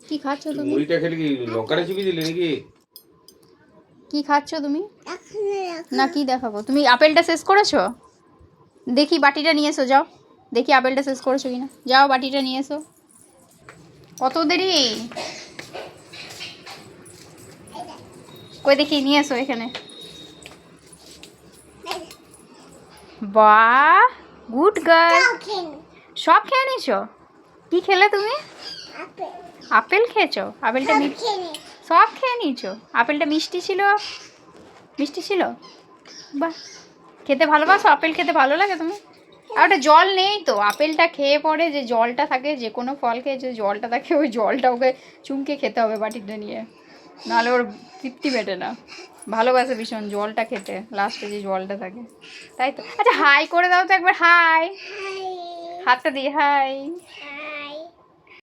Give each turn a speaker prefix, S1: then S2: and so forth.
S1: কি খাচ্ছ তুমি?
S2: মুড়িটা খেলে কি লঙ্কাটা চিবিয়ে দিলে নাকি?
S1: কি খাচ্ছ তুমি? না কি দেখাবো? তুমি আপেলটা শেষ করেছো? দেখি বাটিটা নিয়ে এসো, যাও দেখি আপেলটা শেষ করেছো কিনা। যাও বাটিটা নিয়ে এসো। কত দেরি? কই দেখি, নিয়ে এসো এখানে। বাহ, গুড গার্ল। সব খেয়ে নিছো? কি খেলে তুমি? আপেল খেয়েছো? আপেলটা সব খেয়ে নিয়েছো? আপেলটা মিষ্টি ছিল? মিষ্টি ছিল? বাহ, খেতে ভালোবাসো? আপেল খেতে ভালো লাগে তুমি? আর ওটা জল নেই তো, আপেলটা খেয়ে পরে যে জলটা থাকে, যে কোনো ফল খেয়ে যে জলটা থাকে, ওই জলটা ওকে চুমকে খেতে হবে বাটিটা নিয়ে, নাহলে ওর তৃপ্তি মেটে না। ভালোবাসে ভীষণ জলটা খেতে, লাস্টে যে জলটা থাকে, তাই তো। আচ্ছা হাই করে দাও তো একবার, হাই, হাতটা দিয়ে হাই।